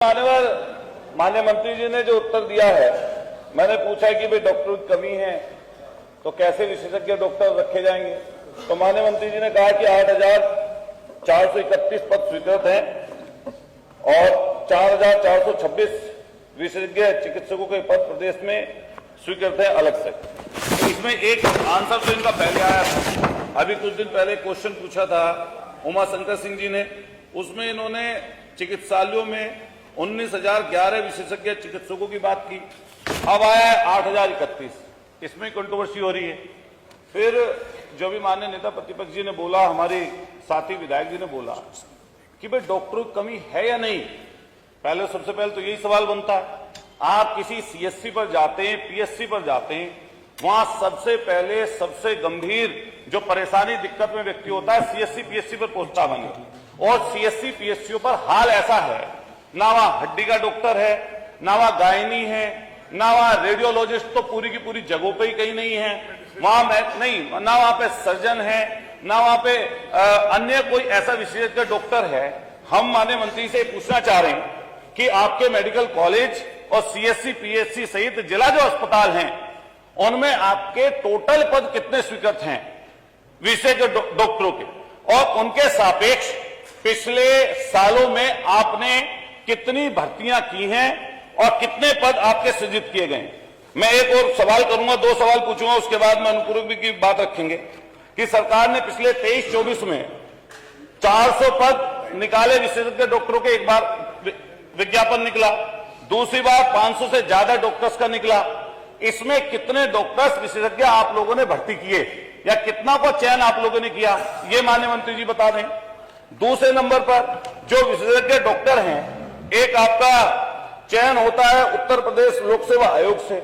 माननीय माननीय मंत्री जी ने जो उत्तर दिया है, मैंने पूछा है कि भाई डॉक्टरों की कमी है तो कैसे विशेषज्ञ डॉक्टर रखे जाएंगे। तो माननीय मंत्री जी ने कहा कि 8,431 पद स्वीकृत हैं और 4,426 विशेषज्ञ चिकित्सकों के पद प्रदेश में स्वीकृत है अलग से। तो इसमें एक आंसर तो इनका पहले आया था, अभी कुछ दिन पहले क्वेश्चन पूछा था उमा शंकर सिंह जी ने, उसमें इन्होंने चिकित्सालयों में 19,011 विशेषज्ञ चिकित्सकों की बात की। अब आया है 8,031, इसमें कंट्रोवर्सी हो रही है। फिर जो भी माननीय नेता प्रतिपक्ष जी ने बोला, हमारे साथी विधायक जी ने बोला कि भाई डॉक्टरों की कमी है या नहीं। पहले सबसे पहले तो यही सवाल बनता है, आप किसी सीएससी पर जाते हैं, पीएससी पर जाते हैं, वहां सबसे पहले सबसे गंभीर जो परेशानी दिक्कत में व्यक्ति होता है सीएससी पीएससी पर पहुंचता बने। और सीएससी पीएससी पर हाल ऐसा है, ना वहां हड्डी का डॉक्टर है, ना वहां गायनी है, ना वहां रेडियोलॉजिस्ट तो पूरी की पूरी जगहों पे ही कहीं नहीं है, वहां नहीं, ना वहां पे सर्जन है, ना वहां पे अन्य कोई ऐसा विशेषज्ञ डॉक्टर है। हम माननीय मंत्री से पूछना चाह रहे हैं कि आपके मेडिकल कॉलेज और सीएससी पीएससी सहित जिला जो अस्पताल हैं उनमें आपके टोटल पद कितने स्वीकृत हैं विशेषज्ञ डॉक्टरों के, और उनके सापेक्ष पिछले सालों में आपने कितनी भर्तियां की हैं और कितने पद आपके सृजित किए गए। मैं एक और सवाल करूंगा, 2 सवाल पूछूंगा, उसके बाद में अनुपूरक की बात रखेंगे कि सरकार ने पिछले 23-24 में 400 पद निकाले विशेषज्ञ डॉक्टरों के, एक बार विज्ञापन निकला, दूसरी बार 500 से ज्यादा डॉक्टर्स का निकला। इसमें कितने डॉक्टर्स विशेषज्ञ आप लोगों ने भर्ती किए या कितना को चयन आप लोगों ने किया, ये माननीय मंत्री जी बता दें। दूसरे नंबर पर जो विशेषज्ञ डॉक्टर हैं, एक आपका चयन होता है उत्तर प्रदेश लोक सेवा आयोग से,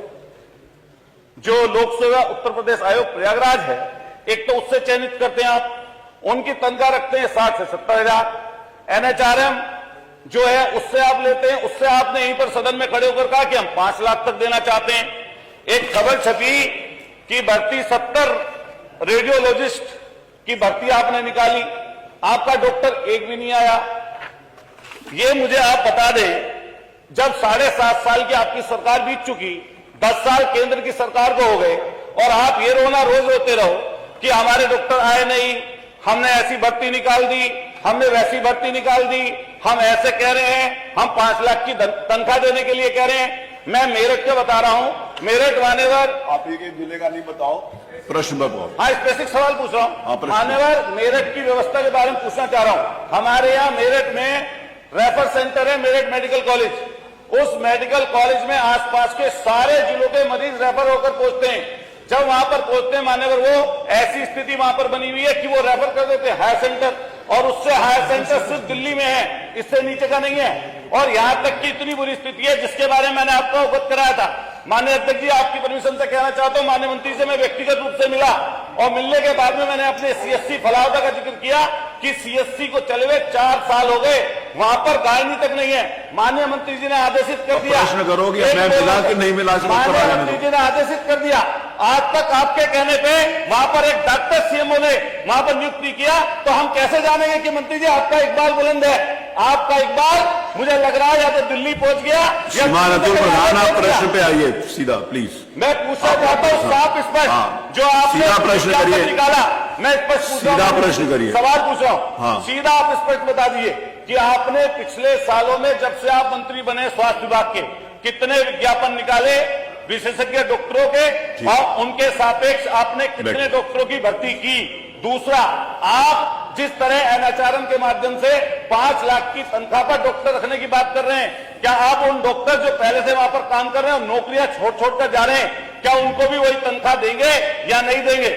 जो लोक सेवा उत्तर प्रदेश आयोग प्रयागराज है, एक तो उससे चयनित करते हैं आप, उनकी तनख्वाह रखते हैं 60 से 70 हजार। एनएचआरएम जो है उससे आप लेते हैं, उससे आपने यहीं पर सदन में खड़े होकर कहा कि हम 5 लाख तक देना चाहते हैं। एक खबर छपी कि भर्ती 70 रेडियोलॉजिस्ट की भर्ती आपने निकाली, आपका डॉक्टर एक भी नहीं आया। ये मुझे आप बता दें, जब 7.5 साल की आपकी सरकार बीत चुकी, 10 साल केंद्र की सरकार को हो गए और आप ये रोना रोज रोते रहो कि हमारे डॉक्टर आए नहीं, हमने ऐसी भर्ती निकाल दी, हमने वैसी भर्ती निकाल दी, हम ऐसे कह रहे हैं, हम 5 लाख की तनख्वाह देने के लिए कह रहे हैं। मैं मेरठ के बता रहा हूं, मेरठ मान्यवर, आप ये जिले का नहीं बताओ, प्रश्न बताओ। हाँ, स्पेसिफिक सवाल पूछ रहा हूं मान्यवर, मेरठ की व्यवस्था के बारे में पूछना चाह रहा हूं। हमारे यहाँ मेरठ में रेफर सेंटर है, मेरठ मेडिकल कॉलेज। उस मेडिकल कॉलेज में आसपास के सारे जिलों के मरीज रेफर होकर पहुंचते हैं। जब वहां पर पहुंचते हैं मान्यवर, वो ऐसी स्थिति वहां पर बनी हुई है कि वो रेफर कर देते हैं हायर सेंटर, और उससे हायर सेंटर सिर्फ दिल्ली में है, इससे नीचे का नहीं है। और यहां तक की इतनी बुरी स्थिति है जिसके बारे में मैंने आपको अवगत कराया था। माननीय अध्यक्ष जी, आपकी परमिशन से कहना चाहता हूं, माननीय मंत्री से मैं व्यक्तिगत रूप से मिला और मिलने के बाद में मैंने अपने सीएससी फलावदा का जिक्र किया कि सीएससी को चले हुए 4 साल हो गए, वहां पर गायनी तक नहीं है। माननीय मंत्री जी ने आदेशित कर दिया, प्रश्न करोगे मैं मिला कि नहीं मिला, माननीय मंत्री जी ने आदेशित कर दिया, आज तक आपके कहने पे वहां पर एक डॉक्टर सीएमओ ने वहां पर नियुक्त नहीं किया, तो हम कैसे जानेंगे कि मंत्री जी आपका इकबाल बुलंद है। आपका इकबाल मुझे लग रहा है या तो दिल्ली पहुंच गया या प्रधान, आप प्रश्न पे आइए सीधा प्लीज। मैं पूछना चाहता हूं साफ स्पष्ट, जो आपने सीधा प्रश्न करिए, निकाला, मैं स्पष्ट पूछ रहा हूं, सीधा प्रश्न करिए, सवाल पूछ रहा हूं, सीधा आप स्पष्ट बता दीजिए कि आपने पिछले सालों में जब से आप मंत्री बने स्वास्थ्य विभाग के, कितने विज्ञापन निकाले विशेषज्ञ डॉक्टरों के, और उनके सापेक्ष आपने कितने डॉक्टरों की भर्ती की। दूसरा, आप जिस तरह एनएचआरएम के माध्यम से 5 लाख की तनख्वाह पर डॉक्टर रखने की बात कर रहे हैं, क्या आप उन डॉक्टर जो पहले से वहां पर काम कर रहे हैं और नौकरियां छोड़ छोड़ कर जा रहे हैं, क्या उनको भी वही तनख्वाह देंगे या नहीं देंगे?